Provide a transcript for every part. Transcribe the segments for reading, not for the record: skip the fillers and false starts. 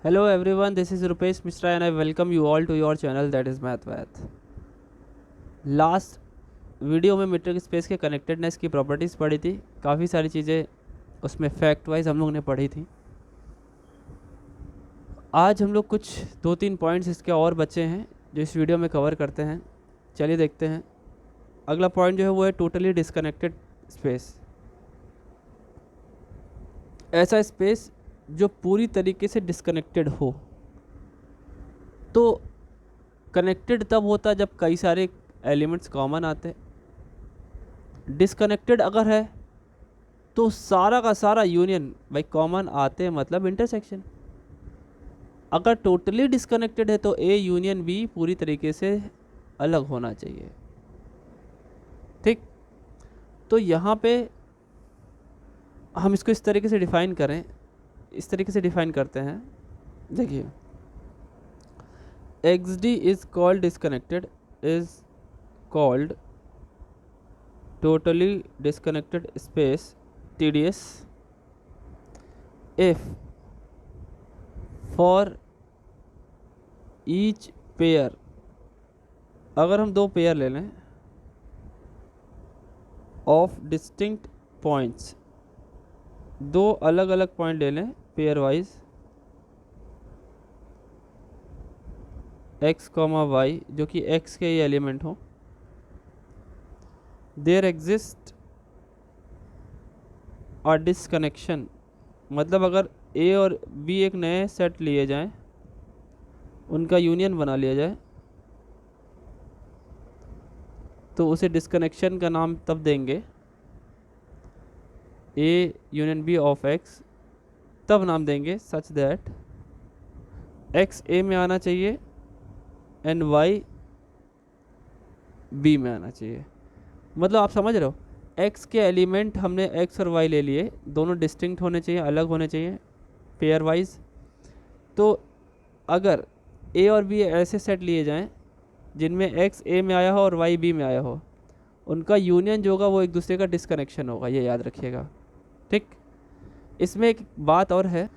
Hello everyone, this is Rupesh Mishra and I welcome you all to your channel that is Math. Last video में metric space के connectedness की properties पढ़ी थी। काफ़ी सारी चीज़ें उसमें फैक्ट वाइज हम लोग ने पढ़ी थी। आज हम लोग कुछ 2-3 पॉइंट्स इसके और बचे हैं जो इस वीडियो में कवर करते हैं। चलिए देखते हैं। अगला पॉइंट जो है वो है टोटली डिस्कनेक्टेड स्पेस। ऐसा स्पेस जो पूरी तरीके से डिस्कनेक्टेड हो। तो कनेक्टेड तब होता जब कई सारे एलिमेंट्स कॉमन आते। डिस्कनेक्टेड अगर है तो सारा का सारा यूनियन भाई कॉमन आते मतलब इंटरसेक्शन। अगर टोटली डिस्कनेक्टेड है तो ए यूनियन बी पूरी तरीके से अलग होना चाहिए। ठीक, तो यहाँ पे हम इसको इस तरीके से डिफाइन करें, इस तरीके से डिफाइन करते हैं। देखिए, XD is called disconnected is called totally disconnected space TDS if for each pair, अगर हम दो पेयर ले लें ऑफ डिस्टिंक्ट पॉइंट्स, दो अलग अलग पॉइंट ले लें पेयर वाइज x, y जो कि x के ही एलिमेंट हो, देयर एग्जिस्ट अ डिसकनेक्शन। मतलब अगर a और b एक नए सेट लिए जाएं, उनका यूनियन बना लिया जाए, तो उसे डिसकनेक्शन का नाम तब देंगे a union b of x, तब नाम देंगे सच दैट x a में आना चाहिए एंड y b में आना चाहिए। मतलब आप समझ रहे हो, x के एलिमेंट हमने x और y ले लिए, दोनों डिस्टिंक्ट होने चाहिए, अलग होने चाहिए पेयर वाइज। तो अगर a और b ऐसे सेट लिए जाएं जिनमें x a में आया हो और y b में आया हो, उनका यूनियन जो होगा वो एक दूसरे का डिसकनेक्शन होगा, ये याद रखिएगा। ठीक, इसमें एक बात और है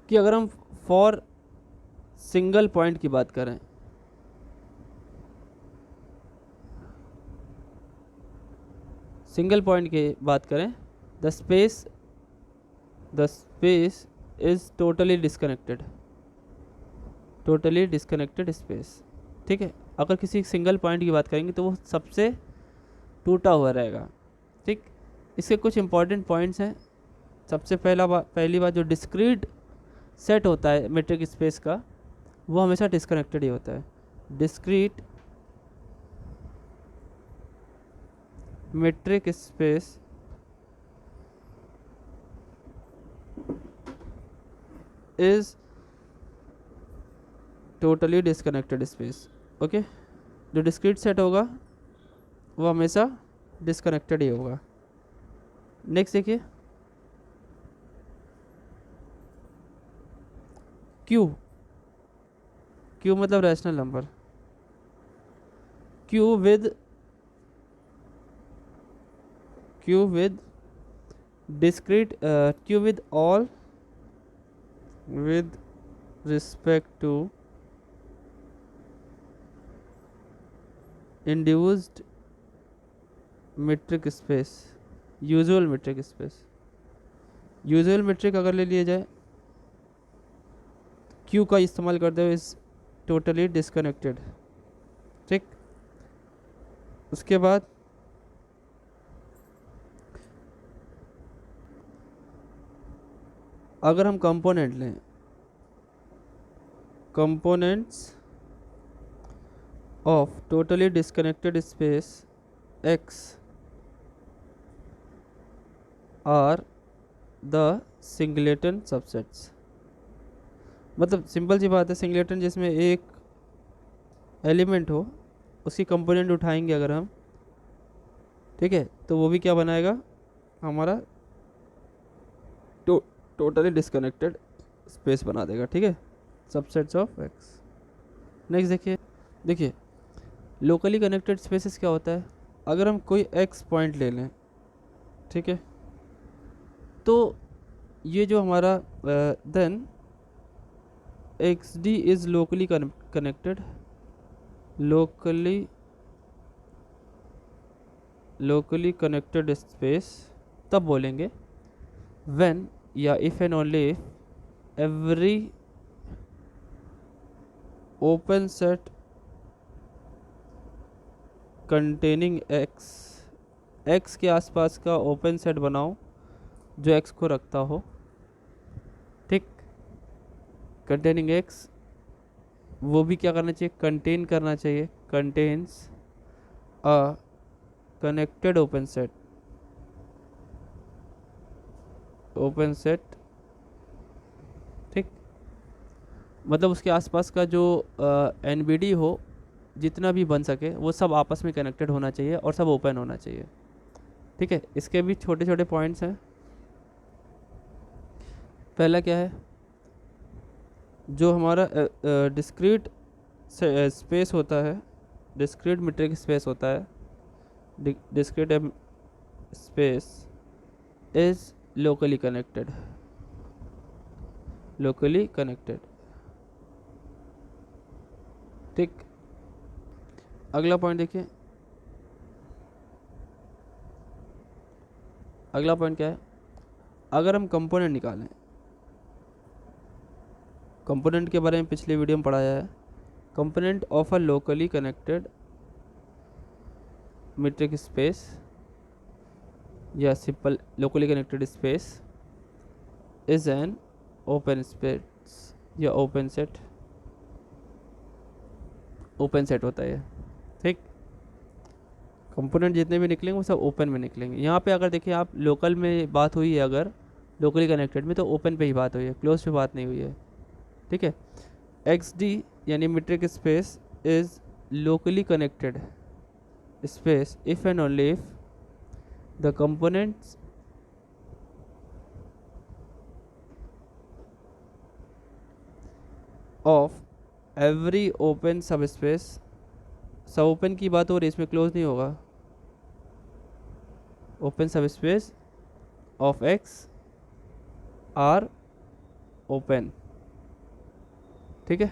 कि अगर हम फॉर सिंगल पॉइंट की बात करें, सिंगल पॉइंट की बात करें, the space is totally disconnected space. ठीक है, अगर किसी सिंगल पॉइंट की बात करेंगे तो वो सबसे टूटा हुआ रहेगा। ठीक, इसके कुछ इंपॉर्टेंट पॉइंट्स हैं। सबसे पहली बात, जो डिस्क्रीट सेट होता है मीट्रिक स्पेस का, वो हमेशा डिस्कनेक्टेड ही होता है। Discrete metric space is totally disconnected space. Okay, जो डिस्क्रीट सेट होगा वो हमेशा डिस्कनेक्टेड ही होगा। नेक्स्ट देखिए, क्यू मतलब rational number. Q with discrete, Q with all with respect to induced metric space, usual metric space। Usual metric अगर ले लिया जाए, क्यू का इस्तेमाल करते हुए इज टोटली डिस्कनेक्टेड। ठीक, उसके बाद अगर हम कंपोनेंट लें, components of totally disconnected space x are the singleton subsets. मतलब सिंपल सी बात है, सिंगलेटन जिसमें एक एलिमेंट हो उसकी कंपोनेंट उठाएंगे अगर हम, ठीक है, तो वो भी क्या बनाएगा, हमारा टोटली डिस्कनेक्टेड स्पेस बना देगा। ठीक है, सबसेट्स ऑफ x। नेक्स्ट देखिए लोकली कनेक्टेड स्पेसेस क्या होता है। अगर हम कोई x पॉइंट ले लें, ठीक है, तो ये जो हमारा then X D is locally connected, locally connected space, तब बोलेंगे व्हेन या if and only if every open set containing X के आसपास का ओपन सेट बनाओ जो एक्स को रखता हो, ठीक, कंटेनिंग एक्स, वो भी क्या करना चाहिए, कंटेन करना चाहिए, contains a connected open set, ठीक, मतलब उसके आसपास का जो एनबीडी हो जितना भी बन सके वो सब आपस में कनेक्टेड होना चाहिए और सब ओपन होना चाहिए, ठीक है। इसके भी छोटे छोटे पॉइंट्स हैं। पहला क्या है, जो हमारा डिस्क्रीट स्पेस होता है, डिस्क्रीट मीट्रिक स्पेस होता है, discrete space is locally connected, ठीक। अगला पॉइंट देखिए, अगला पॉइंट क्या है, अगर हम कंपोनेंट निकालें, कंपोनेंट के बारे में पिछले वीडियो में पढ़ाया है, component of a locally connected metric space या simple locally connected space is an open space या ओपन सेट होता है, ठीक। कंपोनेंट जितने भी निकलेंगे वो सब ओपन में निकलेंगे। यहाँ पे अगर देखिए आप लोकल में बात हुई है, अगर लोकली कनेक्टेड में, तो ओपन पे ही बात हुई है, क्लोज पे बात नहीं हुई है, ठीक है। एक्स डी यानी metric space is locally connected space if and only if the components of every open सब स्पेस, सब ओपन की बात हो रही है, इसमें क्लोज नहीं होगा, open subspace of X are open, ठीक है।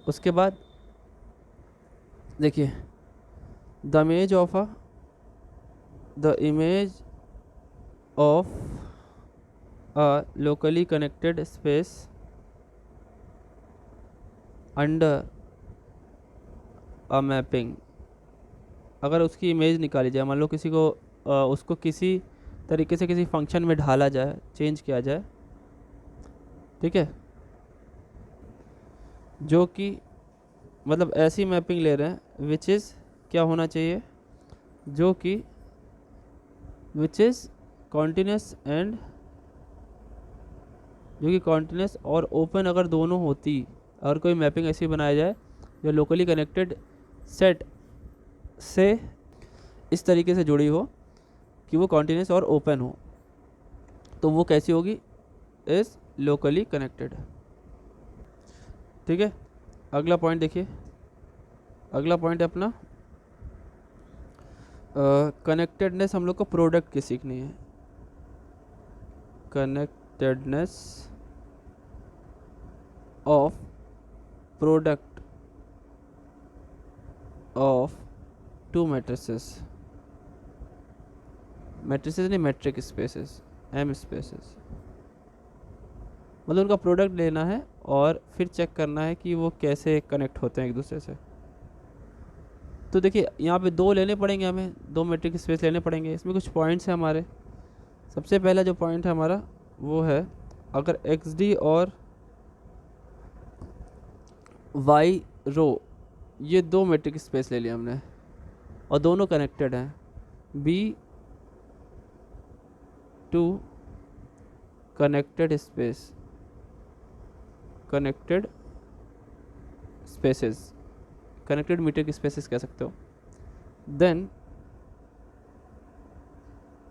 उसके बाद देखिए the image of a locally connected space under a mapping, अगर उसकी इमेज निकाली जाए, मान लो किसी को उसको किसी तरीके से किसी फंक्शन में ढाला जाए, चेंज किया जाए, ठीक है, जो कि मतलब ऐसी मैपिंग ले रहे हैं विच इज़ क्या होना चाहिए, जो कि विच इज़ कॉन्टिन्यूस एंड, जो कि कॉन्टिन्यूस और ओपन अगर दोनों होती, और कोई मैपिंग ऐसी बनाया जाए जो लोकली कनेक्टेड सेट से इस तरीके से जुड़ी हो कि वो कॉन्टिन्यूस और ओपन हो, तो वो कैसी होगी, इज लोकली कनेक्टेड, ठीक है। अगला पॉइंट देखिए, अगला पॉइंट है अपना कनेक्टेडनेस, हम लोग को प्रोडक्ट की सीखनी है, connectedness of product of to matrices नहीं, मैट्रिक स्पेसेस, एम स्पेसेस, मतलब उनका प्रोडक्ट लेना है और फिर चेक करना है कि वो कैसे कनेक्ट होते हैं एक दूसरे से। तो देखिए यहाँ पे दो लेने पड़ेंगे, हमें दो मैट्रिक स्पेस लेने पड़ेंगे। इसमें कुछ पॉइंट्स हैं हमारे। सबसे पहला जो पॉइंट है हमारा वो है, अगर एक्स डी और वाई रो ये दो मैट्रिक स्पेस ले लिया हमने और दोनों कनेक्टेड हैं, be two connected spaces, connected metric spaces कह सकते हो, देन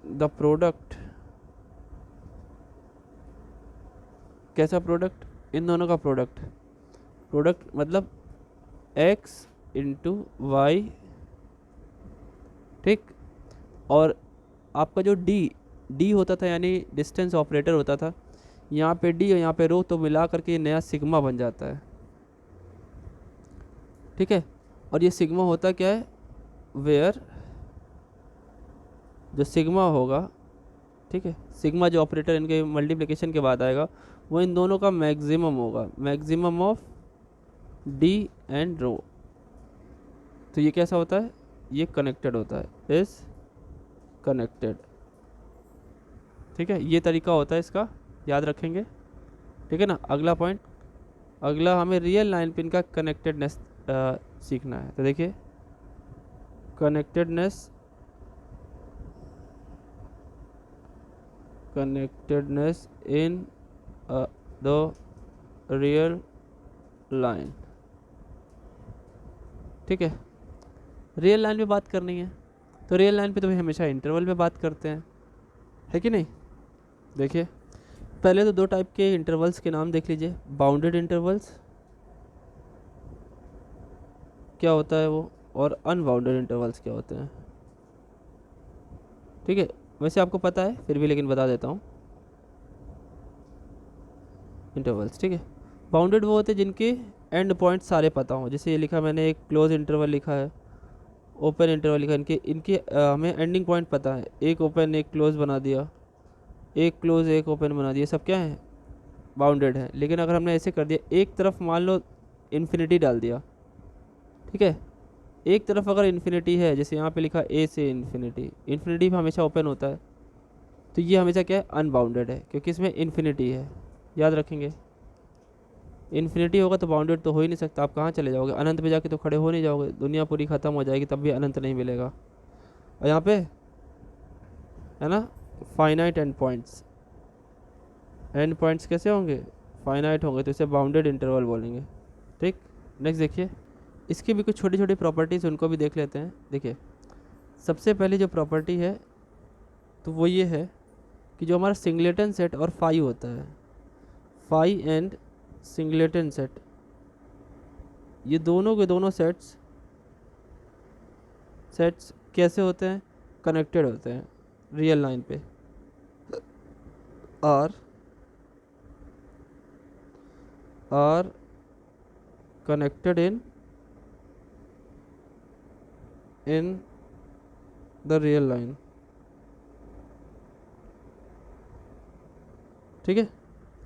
द प्रोडक्ट, कैसा प्रोडक्ट, इन दोनों का प्रोडक्ट मतलब x इंटू वाई, ठीक, और आपका जो d होता था यानी डिस्टेंस ऑपरेटर होता था, यहाँ पे डी और यहाँ पे रो, तो मिला करके ये नया सिग्मा बन जाता है। ठीक है, और ये सिग्मा होता क्या है, वेयर जो सिग्मा होगा, ठीक है, सिग्मा जो ऑपरेटर इनके मल्टीप्लिकेशन के बाद आएगा वो इन दोनों का मैक्सिमम होगा, मैक्सिमम ऑफ डी एंड रो। तो ये कैसा होता है, ये कनेक्टेड होता है, इज कनेक्टेड। ठीक है, ये तरीका होता है इसका, याद रखेंगे। ठीक है ना। अगला पॉइंट, अगला हमें रियल लाइन पिन का कनेक्टेडनेस सीखना है। तो देखिए connectedness, connectedness in the real line. ठीक है, रियल लाइन पे बात करनी है, तो रियल लाइन पे तो हमेशा इंटरवल पे बात करते हैं, है कि नहीं। देखिए पहले तो दो टाइप के इंटरवल्स के नाम देख लीजिए, बाउंडेड इंटरवल्स क्या होता है वो, और अनबाउंडेड इंटरवल्स क्या होते हैं। ठीक है, वैसे आपको पता है फिर भी लेकिन बता देता हूँ। इंटरवल्स, ठीक है, बाउंडेड वो होते हैं जिनके एंड पॉइंट सारे पता हों, जैसे ये लिखा मैंने, एक क्लोज इंटरवल लिखा है, ओपन इंटरवल लिखा है, इनके इनके हमें एंडिंग पॉइंट पता है, एक ओपन एक क्लोज बना दिया, एक क्लोज एक ओपन बना दिया, सब क्या है, बाउंडेड है। लेकिन अगर हमने ऐसे कर दिया, एक तरफ मान लो इन्फिनिटी डाल दिया, ठीक है, एक तरफ अगर इन्फिनिटी है, जैसे यहाँ पे लिखा ए से इन्फिनिटी, इन्फिनिटी भी हमेशा ओपन होता है, तो ये हमेशा क्या है, अनबाउंडेड है, क्योंकि इसमें इन्फिनिटी है, याद रखेंगे। इन्फिनिटी होगा तो बाउंडेड तो हो ही नहीं सकता, आप कहाँ चले जाओगे, अनंत पे जाके तो खड़े हो नहीं जाओगे, दुनिया पूरी ख़त्म हो जाएगी तब भी अनंत नहीं मिलेगा। और यहाँ पे है ना, finite and points, and points कैसे होंगे, फाइनाइट होंगे, तो इसे बाउंडेड इंटरवल बोलेंगे। ठीक, नेक्स्ट देखिए, इसकी भी कुछ छोटी छोटी प्रॉपर्टीज़ उनको भी देख लेते हैं। देखिए सबसे पहले जो प्रॉपर्टी है तो वो ये है कि जो हमारा सिंगलेटन सेट और फाई होता है, फाई एंड सिंगलेटन सेट, ये दोनों के दोनों सेट्स सेट्स कैसे होते हैं, कनेक्टेड होते हैं रियल लाइन पे, और are connected in the real line. ठीक है,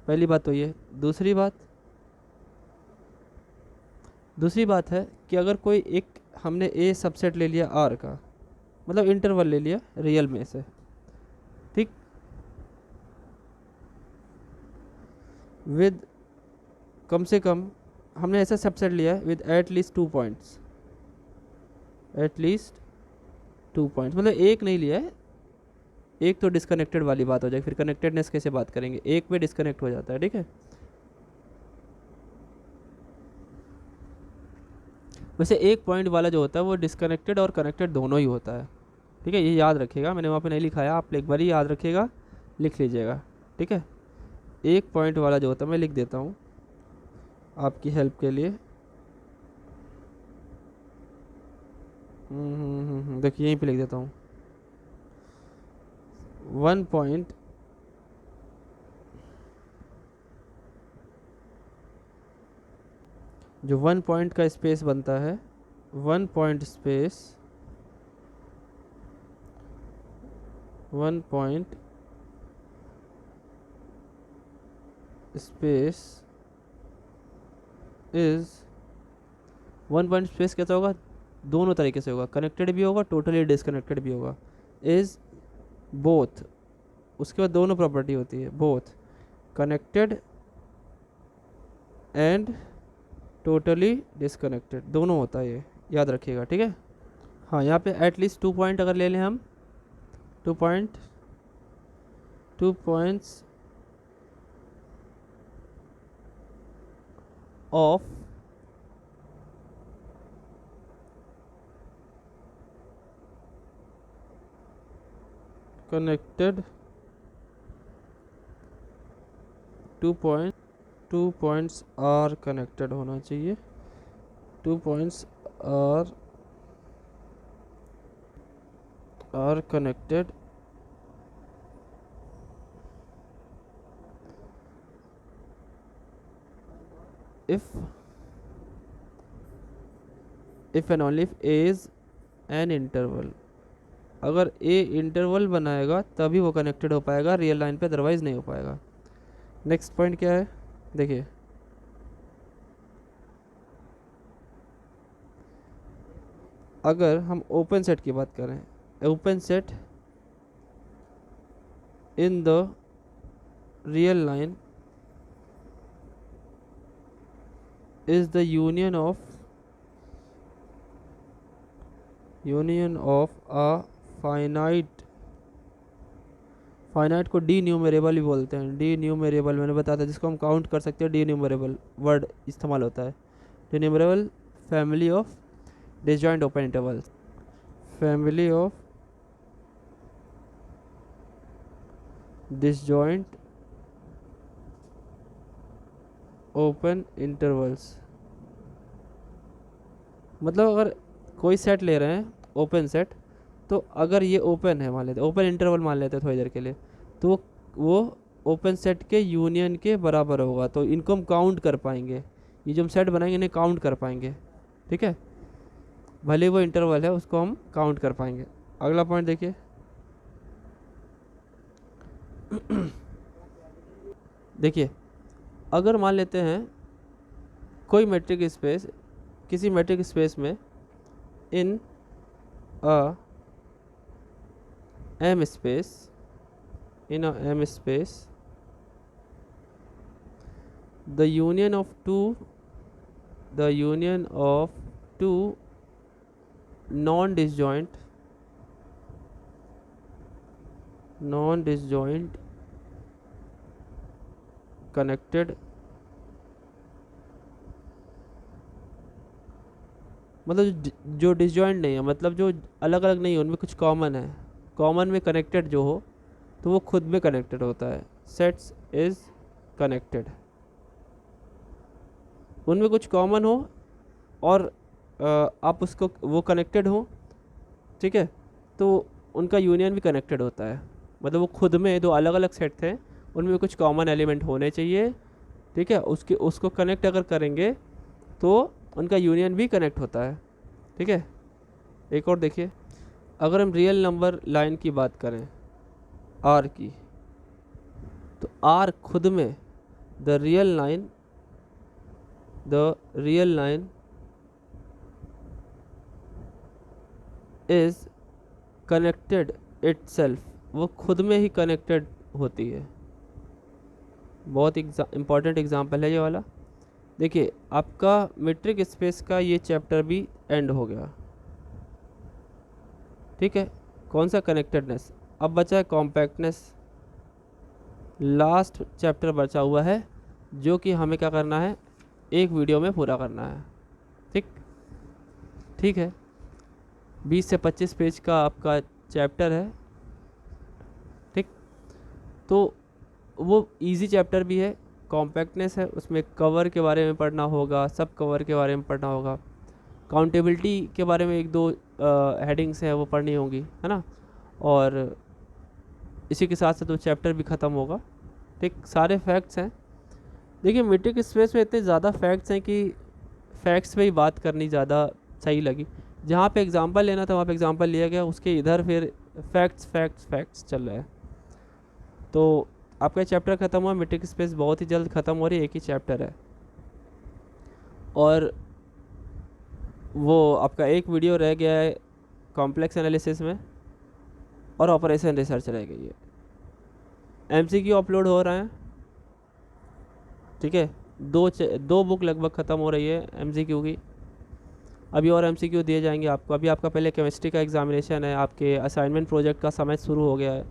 पहली बात तो ये। दूसरी बात है कि अगर कोई एक हमने ए सबसेट ले लिया आर का, मतलब इंटरवल ले लिया रियल में से, ठीक, विद कम से कम हमने ऐसा सबसेट लिया है with at least 2 points, at least 2 points, मतलब एक नहीं लिया है, एक तो डिस्कनेक्टेड वाली बात हो जाएगी, फिर कनेक्टेडनेस कैसे बात करेंगे, एक पे डिस्कनेक्ट हो जाता है। ठीक है, वैसे एक पॉइंट वाला जो होता है वो डिस्कनेक्टेड और कनेक्टेड दोनों ही होता है। ठीक है, ये याद रखिएगा, मैंने वहाँ पे नहीं लिखा है, आप एक बार ही याद रखिएगा, लिख लीजिएगा। ठीक है, एक पॉइंट वाला जो होता है मैं लिख देता हूँ आपकी हेल्प के लिए। देखिए यहीं पे लिख देता हूँ, 1 पॉइंट जो 1 पॉइंट का स्पेस बनता है, 1 point space, 1 point space is, 1 point space कैसा होगा, दोनों तरीके से होगा, कनेक्टेड भी होगा, टोटली डिसकनेक्टेड भी होगा, इज बोथ, उसके बाद दोनों प्रॉपर्टी होती है, both connected and totally disconnected, दोनों होता है, ये याद रखिएगा। ठीक है, हाँ यहाँ पे एटलीस्ट 2 पॉइंट अगर ले लें हम, 2 points of connected, 2 points are connected होना चाहिए, 2 points are connected if and only if A is an interval, अगर ए इंटरवल बनाएगा तभी वो कनेक्टेड हो पाएगा रियल लाइन पे, अदरवाइज नहीं हो पाएगा। नेक्स्ट पॉइंट क्या है, देखिए अगर हम ओपन सेट की बात करें, open set in the real line is the union of a finite को डी न्यूमरेबल भी बोलते हैं। डी न्यूमरेबल मैंने बताया था, जिसको हम काउंट कर सकते हैं, डी न्यूमरेबल वर्ड इस्तेमाल होता है। D numerable family of disjoint open intervals, family of disjoint open intervals. मतलब अगर कोई सेट ले रहे हैं ओपन सेट, तो अगर ये ओपन है मान लेते, ओपन इंटरवल मान लेते हैं थोड़ी देर के लिए, तो वो ओपन सेट के यूनियन के बराबर होगा, तो इनको हम काउंट कर पाएंगे। ये जो हम सेट बनाएंगे इन्हें काउंट कर पाएंगे, ठीक है, भले वो इंटरवल है उसको हम काउंट कर पाएंगे। अगला पॉइंट देखिए देखिए अगर मान लेते हैं कोई मैट्रिक स्पेस, किसी मैट्रिक स्पेस में in a M space, in a M space, the union of two non-disjoint connected, मतलब जो डिसजॉइंट नहीं है, मतलब जो अलग अलग नहीं है, उनमें कुछ कॉमन है, कॉमन में कनेक्टेड जो हो तो वो खुद में कनेक्टेड होता है। सेट्स इज कनेक्टेड, उनमें कुछ कॉमन हो और आप उसको वो कनेक्टेड हो, ठीक है, तो उनका यूनियन भी कनेक्टेड होता है। मतलब वो खुद में दो अलग अलग सेट थे, उनमें कुछ कॉमन एलिमेंट होने चाहिए, ठीक है, उसको कनेक्ट अगर करेंगे तो उनका यूनियन भी कनेक्ट होता है, ठीक है। एक और देखिए, अगर हम रियल नंबर लाइन की बात करें आर की, तो आर खुद में the real line is connected itself, वो खुद में ही कनेक्टेड होती है। बहुत इम्पॉर्टेंट एग्जांपल है ये वाला। देखिए आपका मीट्रिक स्पेस का ये चैप्टर भी एंड हो गया, ठीक है। कौन सा, कनेक्टेडनेस। अब बचा है कॉम्पैक्टनेस, लास्ट चैप्टर बचा हुआ है जो कि हमें क्या करना है, एक वीडियो में पूरा करना है, ठीक है। 20 से 25 पेज का आपका चैप्टर है, ठीक। तो वो इजी चैप्टर भी है, कॉम्पैक्टनेस है, उसमें कवर के बारे में पढ़ना होगा, सब कवर के बारे में पढ़ना होगा, काउंटेबिलिटी के बारे में एक दो हेडिंग्स है वो पढ़नी होंगी, है ना। और इसी के साथ साथ वो चैप्टर भी ख़त्म होगा, ठीक। सारे फैक्ट्स हैं। देखिए मीट्रिक स्पेस में इतने ज़्यादा फैक्ट्स हैं कि फैक्ट्स पे ही बात करनी ज़्यादा सही लगी। जहाँ पे एग्जांपल लेना था वहाँ पे एग्जांपल लिया गया, उसके इधर फिर फैक्ट्स चल रहा है। तो आपका चैप्टर ख़त्म हुआ, मीट्रिक स्पेस बहुत ही जल्द ख़त्म हो रही है, एक ही चैप्टर है। और वो आपका एक वीडियो रह गया है कॉम्प्लेक्स एनालिसिस में, और ऑपरेशन रिसर्च रह गई है। MCQ अपलोड हो रहा है, ठीक है। दो बुक लगभग ख़त्म हो रही है MCQ की, अभी और MCQ दिए जाएंगे आपको। अभी आपका पहले केमिस्ट्री का एग्ज़ामिनेशन है, आपके असाइनमेंट प्रोजेक्ट का समय शुरू हो गया है,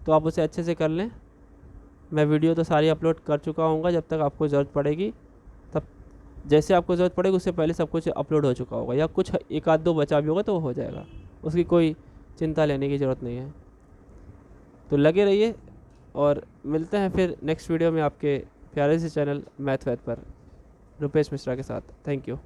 तो आप उसे अच्छे से कर लें। मैं वीडियो तो सारी अपलोड कर चुका हूँगा, जब तक आपको ज़रूरत पड़ेगी तब, जैसे आपको ज़रूरत पड़ेगी उससे पहले सब कुछ अपलोड हो चुका होगा, या कुछ एक आध दो बचा भी होगा तो वो हो जाएगा, उसकी कोई चिंता लेने की ज़रूरत नहीं है। तो लगे रहिए और मिलते हैं फिर नेक्स्ट वीडियो में आपके प्यारे से चैनल मैथ पर रुपेश मिश्रा के साथ। Thank you.